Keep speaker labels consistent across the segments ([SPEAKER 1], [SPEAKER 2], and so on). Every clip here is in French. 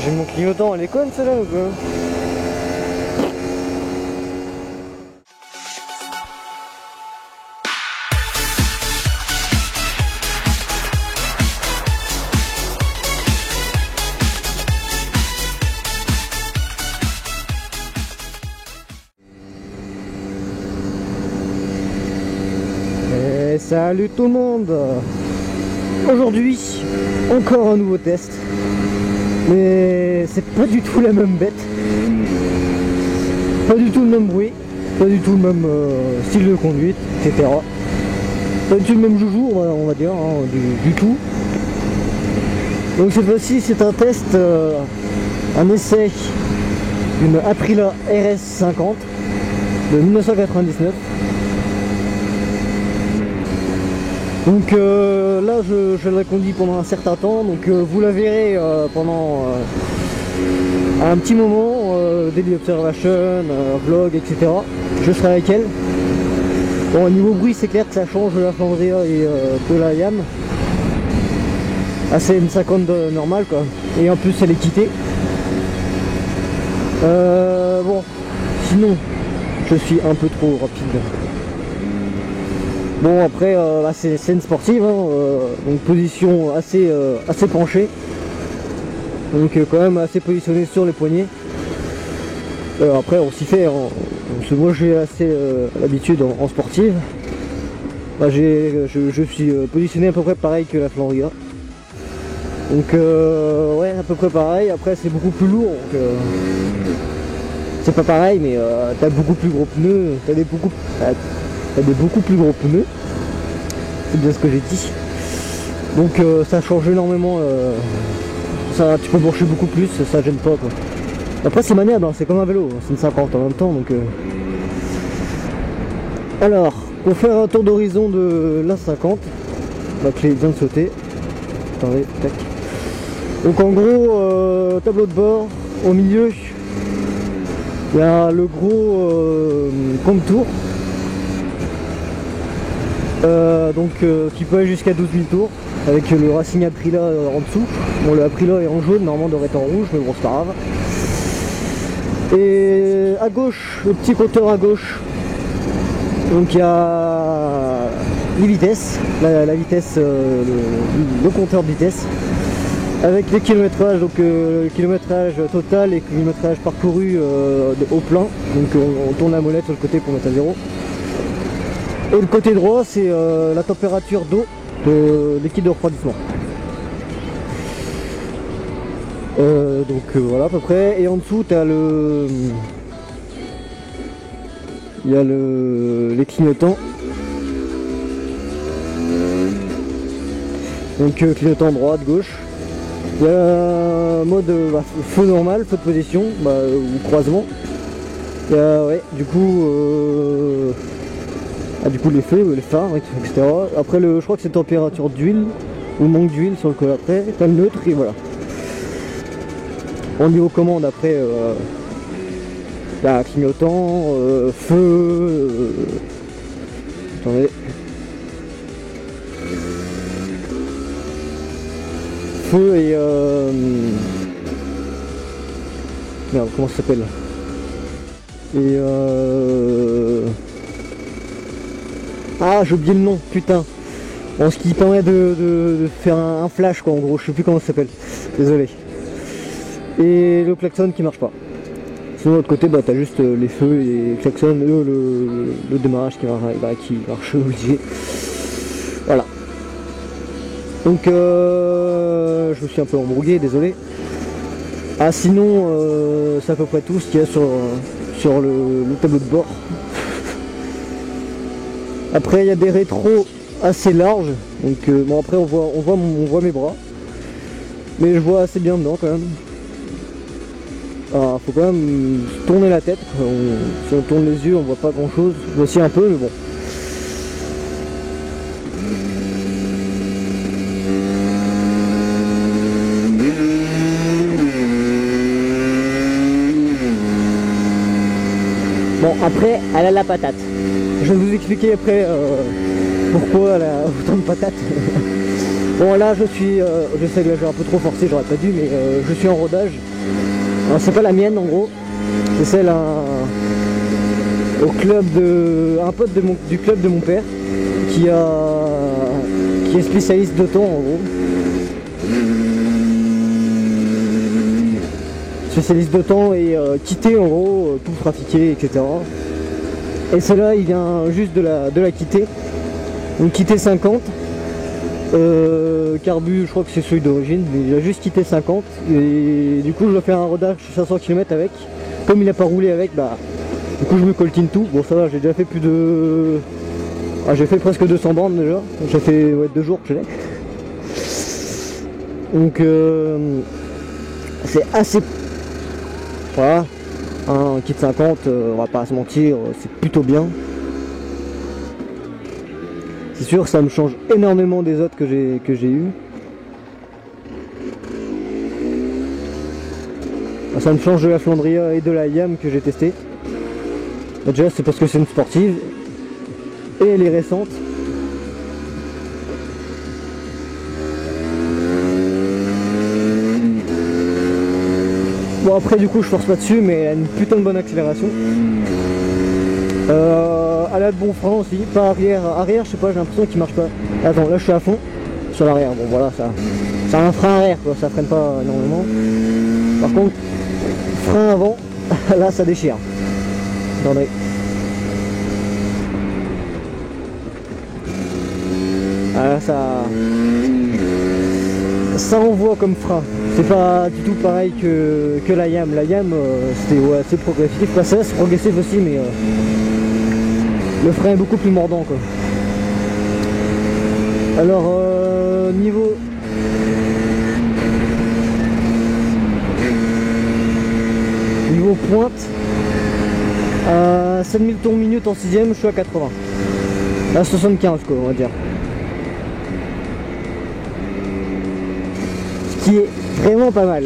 [SPEAKER 1] J'ai mon clignotant à l'école, celle-là ou quoi? Et salut tout le monde! Aujourd'hui, encore un nouveau test. Mais c'est pas du tout la même bête. Pas du tout le même bruit. Pas du tout le même style de conduite, etc. Pas du tout le même joujou, on va dire, hein, du tout. Donc cette fois-ci, c'est un test, un essai d'une Aprilia RS50 de 1999. Donc là je la conduis pendant un certain temps, donc vous la verrez pendant un petit moment, daily observation, vlog, etc. Je serai avec elle. Bon, au niveau bruit, c'est clair que ça change de la Flandria et de la Yam. Ah, c'est une 50 normale quoi, et en plus elle est quittée. Bon, sinon je suis un peu trop rapide. Bon après c'est une sportive, hein, donc position assez penchée, donc quand même assez positionné sur les poignets. Après on s'y fait, hein, parce que moi j'ai assez l'habitude en sportive. Bah, je suis positionné à peu près pareil que la Flandria. Donc ouais, à peu près pareil. Après c'est beaucoup plus lourd, donc c'est pas pareil, mais t'as beaucoup plus gros pneus, t'as des beaucoup plus gros pneus. C'est bien ce que j'ai dit. Donc ça change énormément. Ça, tu peux brancher beaucoup plus, ça gêne pas quoi. Après c'est maniable, hein, c'est comme un vélo, c'est une 50 en même temps, donc alors, pour faire un tour d'horizon de la 50, la clé vient de sauter. Attendez, tac. Donc en gros, tableau de bord, au milieu, il y a le gros compte-tour. Qui peut aller jusqu'à 12 000 tours avec le Racing Aprilia en dessous. Bon, le Aprilia est en jaune, normalement devrait être en rouge, mais bon, c'est pas grave. Et à gauche, le petit compteur à gauche, donc il y a les vitesses, la vitesse, le compteur de vitesse avec les kilométrages, donc le kilométrage total et le kilométrage parcouru au plein. Donc on tourne la molette sur le côté pour mettre à zéro. Et le côté droit, c'est la température d'eau de liquide de refroidissement. Voilà à peu près. Et en dessous, tu as les clignotants. Donc clignotant droite, gauche. Il y a un mode feu normal, feu de position, ou croisement. Il y a, ouais, du coup les feux, les phares, etc. Après je crois que c'est température d'huile, ou manque d'huile sur le côté après, t'as le neutre et voilà. En niveau commande après, il y a clignotant, feu, attendez. Feu et merde, comment ça s'appelle? Et ah, j'ai oublié le nom, putain. Bon, ce qui permet de faire un flash quoi, en gros, je sais plus comment ça s'appelle. Désolé. Et le klaxon qui marche pas. Sinon de l'autre côté, t'as juste les feux et le klaxon, le démarrage qui marche obligé. Voilà. Donc je me suis un peu embrouillé, désolé. Ah sinon c'est à peu près tout ce qu'il y a sur le tableau de bord. Après il y a des rétros assez larges, donc bon après on voit mes bras, mais je vois assez bien dedans quand même. Alors faut quand même tourner la tête, si on tourne les yeux on voit pas grand chose, voici un peu mais bon. Bon après elle a la patate. Je vais vous expliquer après pourquoi elle a autant de patates. Bon là je suis, je sais que là j'ai un peu trop forcé, j'aurais pas dû, mais je suis en rodage. C'est pas la mienne en gros, c'est celle au club de un pote du club de mon père qui est spécialiste d'auto en gros. Spécialiste d'auto et quitter en gros, tout trafiquer, etc. Et celle-là il vient juste de la quitter. Donc quitter 50. Carbu, je crois que c'est celui d'origine, mais il a juste quitté 50 et du coup je dois faire un rodage 500 km avec. Comme il n'a pas roulé avec, bah du coup je me coltine tout. Bon ça va, j'ai déjà fait plus de... Ah, j'ai fait presque 200 bandes déjà, j'ai fait 2 jours que je l'ai. Donc c'est assez... Voilà, un kit 50, on va pas se mentir, c'est plutôt bien. C'est sûr, ça me change énormément des autres que j'ai eu. Ça me change de la Flandria et de la Yam que j'ai testé. Déjà c'est parce que c'est une sportive et elle est récente. Bon après du coup je force pas dessus, mais elle a une putain de bonne accélération. Elle a de bons freins aussi, pas arrière, je sais pas, j'ai l'impression qu'il marche pas. Attends, là je suis à fond sur l'arrière, bon voilà, ça a un frein arrière quoi, ça freine pas énormément. Par contre, frein avant, là ça déchire. Attendez. Ah, là ça envoie comme frein. C'est pas du tout pareil que la Yam. La Yam c'était assez progressif. Enfin, ça c'est progressif aussi, mais le frein est beaucoup plus mordant quoi. Alors niveau pointe, à 7000 tours minute en 6ème, je suis à 80. À 75 quoi, on va dire. Ce qui est vraiment pas mal.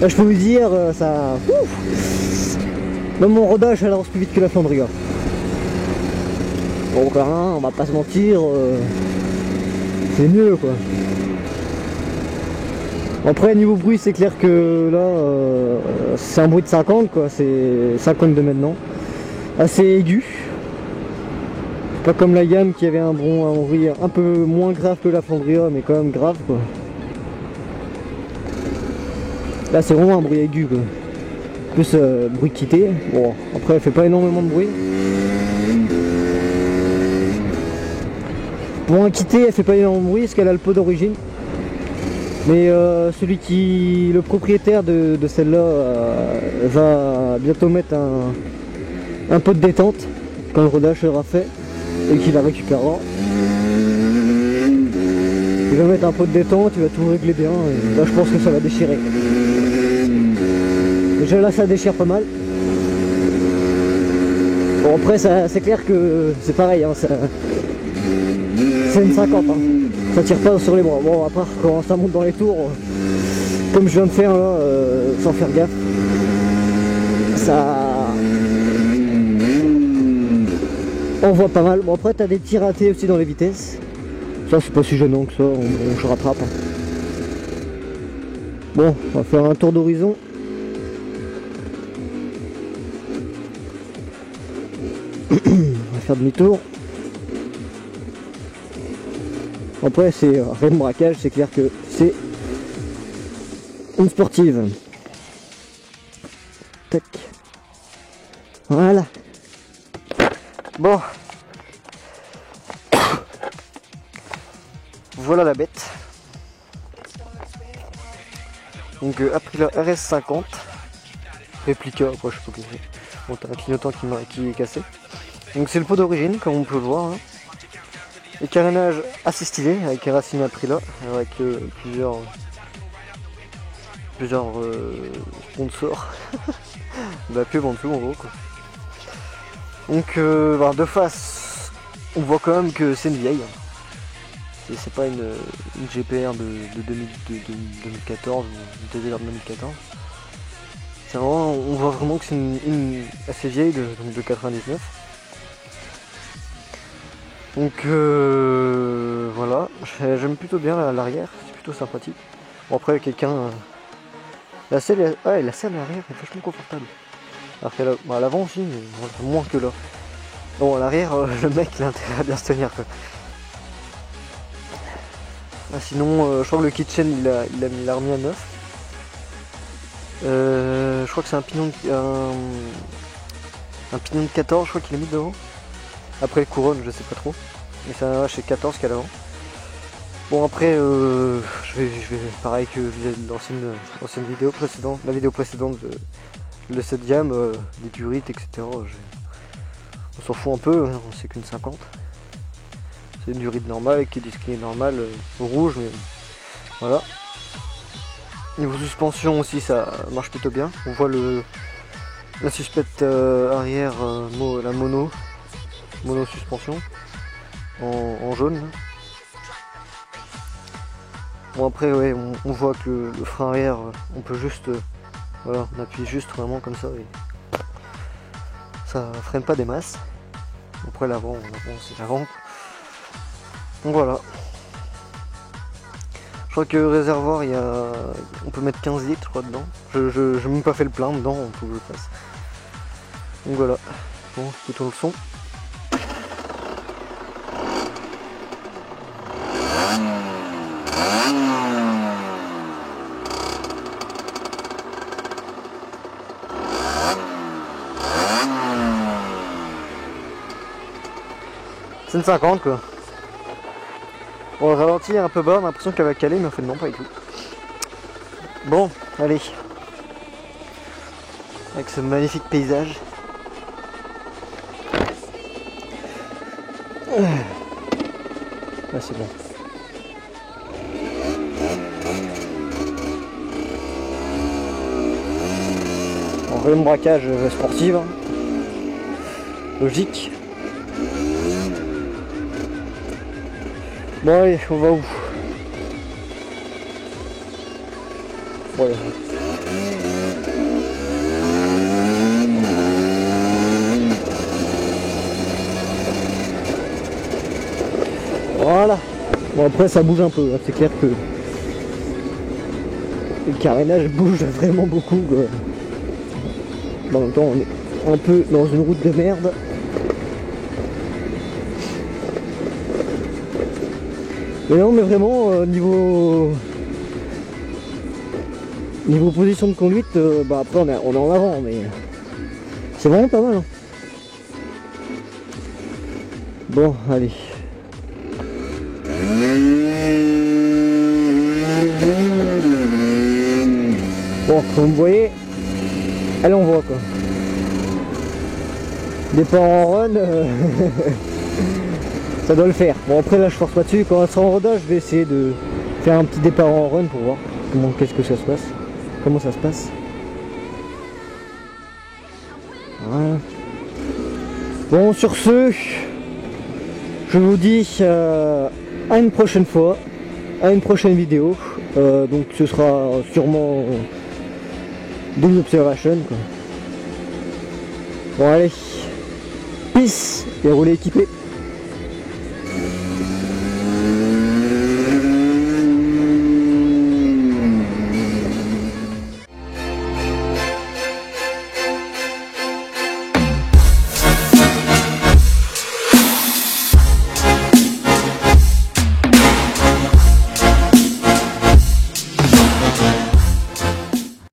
[SPEAKER 1] Là, je peux vous dire, ça... Ouf. Même mon rodage, elle avance plus vite que la Flandria. Bon, on va pas se mentir, c'est mieux quoi. Après niveau bruit c'est clair que là c'est un bruit de 50 quoi, c'est 52 maintenant. Assez aigu. Pas comme la Yam qui avait un bruit un peu moins grave que la Flandria, mais quand même grave quoi. Là c'est vraiment un bruit aigu quoi. Plus bruit quitté. Bon après elle fait pas énormément de bruit. Pour un quitté elle fait pas énormément de bruit parce qu'elle a le pot d'origine. Mais le propriétaire de celle-là va bientôt mettre un pot de détente quand le rodage sera fait et qu'il la récupérera. Il va mettre un pot de détente, il va tout régler bien et là je pense que ça va déchirer. Déjà là ça déchire pas mal. Bon après c'est clair que c'est pareil, hein, c'est une 50, hein. Ça tire pas sur les bras. Bon, à part quand ça monte dans les tours, comme je viens de faire là, sans faire gaffe, ça envoie pas mal. Bon, après, t'as des petits ratés aussi dans les vitesses. Ça, c'est pas si gênant que ça, je rattrape. Bon, on va faire un tour d'horizon. On va faire demi-tour. Après c'est rien de braquage, c'est clair que c'est une sportive. Tac. Voilà. Bon. Voilà la bête. Donc Aprilia RS50. Réplica, après je sais pas que c'est. Bon, t'as un clignotant qui est cassé. Donc c'est le pot d'origine comme on peut le voir. Hein. Et carénage assez stylé avec les racines Aprilia, avec plusieurs sponsors. La pub en dessous en gros quoi. Donc de face, on voit quand même que c'est une vieille. Et c'est pas une GPR de 2014 ou une TVR de 2014. C'est vraiment, on voit vraiment que c'est une assez vieille de 99. Donc voilà, j'aime plutôt bien l'arrière, c'est plutôt sympathique. Bon après quelqu'un... la selle à l'arrière est vachement confortable. Alors qu'à l'avant aussi, mais moins que là. Bon à l'arrière, le mec il a intérêt à bien se tenir quoi. Ah, sinon je crois que le kitchen il l'a remis à neuf. Je crois que c'est un pignon de 14, je crois qu'il a mis devant. Après le couronne, je sais pas trop. Mais ça c'est 14 qu'il y a devant. Bon après je vais pareil que l'ancienne vidéo précédente, la vidéo précédente de cette gamme, des durites, etc. On s'en fout un peu, hein, c'est qu'une 50. C'est une durite normale avec des disques normales rouge, mais voilà. Niveau suspension aussi ça marche plutôt bien. On voit la suspecte arrière, la mono suspension en jaune. Là. Bon après ouais, on voit que le frein arrière, on peut juste, voilà, on appuie juste vraiment comme ça et ça freine pas des masses. Après l'avant c'est l'avant. Donc voilà. Je crois que le réservoir, on peut mettre 15 litres je crois dedans. Je n'ai même pas fait le plein dedans, on peut que je le fasse. Donc voilà. Bon, écoutons le son. C'est une 50 quoi. Bon, le ralenti est un peu bas, on a l'impression qu'elle va caler, mais en fait non, pas du tout. Bon, allez. Avec ce magnifique paysage. Là c'est bon. En vrai, le braquage sportif. Hein. Logique. Bon allez, on va où? Voilà. Voilà. Bon après ça bouge un peu, hein. C'est clair que le carénage bouge vraiment beaucoup quoi. En même temps on est un peu dans une route de merde. Mais non mais vraiment niveau position de conduite, bah après on est en avant mais c'est vraiment pas mal hein. Bon allez. Bon comme vous voyez, elle envoie quoi. Départ en run. Ça doit le faire. Bon après là je force pas dessus, quand elle sera en rodage je vais essayer de faire un petit départ en run pour voir qu'est-ce que ça se passe. Comment ça se passe. Voilà. Bon sur ce, je vous dis à une prochaine fois, à une prochaine vidéo. Donc ce sera sûrement des observations quoi. Bon allez, peace et roulez équipés.